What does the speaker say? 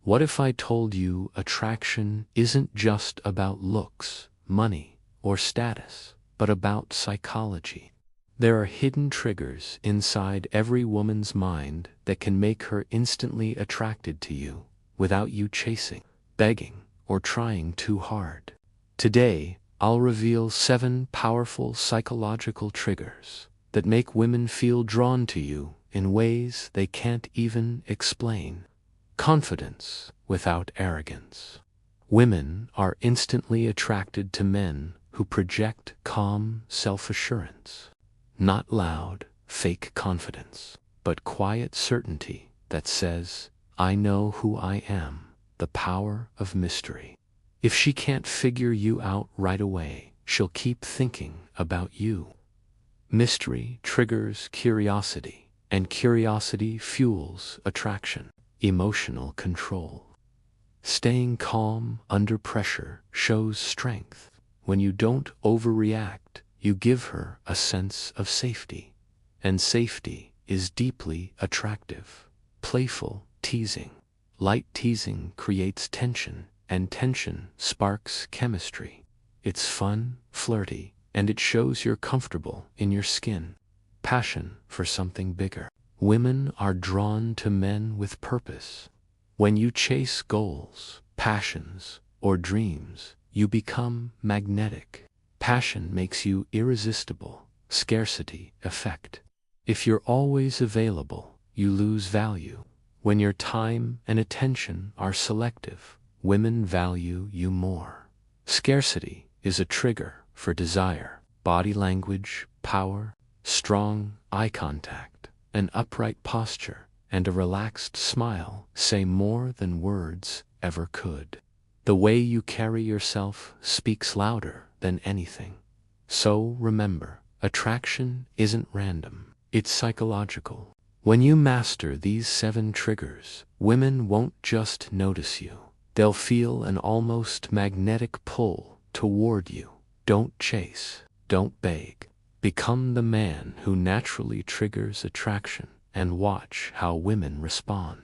What if I told you attraction isn't just about looks, money, or status, but about psychology? There are hidden triggers inside every woman's mind that can make her instantly attracted to you without you chasing, begging, or trying too hard. Today, I'll reveal 7 powerful psychological triggers that make women feel drawn to you in ways they can't even explain. Confidence without arrogance. Women are instantly attracted to men who project calm self-assurance. Not loud, fake confidence, but quiet certainty that says, I know who I am, the power of mystery. If she can't figure you out right away, she'll keep thinking about you. Mystery triggers curiosity, and curiosity fuels attraction. Emotional control. Staying calm under pressure shows strength. When you don't overreact, you give her a sense of safety. And safety is deeply attractive. Playful teasing. Light teasing creates tension, and tension sparks chemistry. It's fun, flirty, and it shows you're comfortable in your skin. Passion for something bigger. Women are drawn to men with purpose. When you chase goals, passions, or dreams, you become magnetic. Passion makes you irresistible. Scarcity effect. If you're always available, you lose value. When your time and attention are selective, women value you more. Scarcity is a trigger for desire. Body language, power, strong eye contact, an upright posture, and a relaxed smile say more than words ever could. The way you carry yourself speaks louder than anything. So remember, attraction isn't random, it's psychological. When you master these 7 triggers, women won't just notice you. They'll feel an almost magnetic pull toward you. Don't chase, don't beg. Become the man who naturally triggers attraction, and watch how women respond.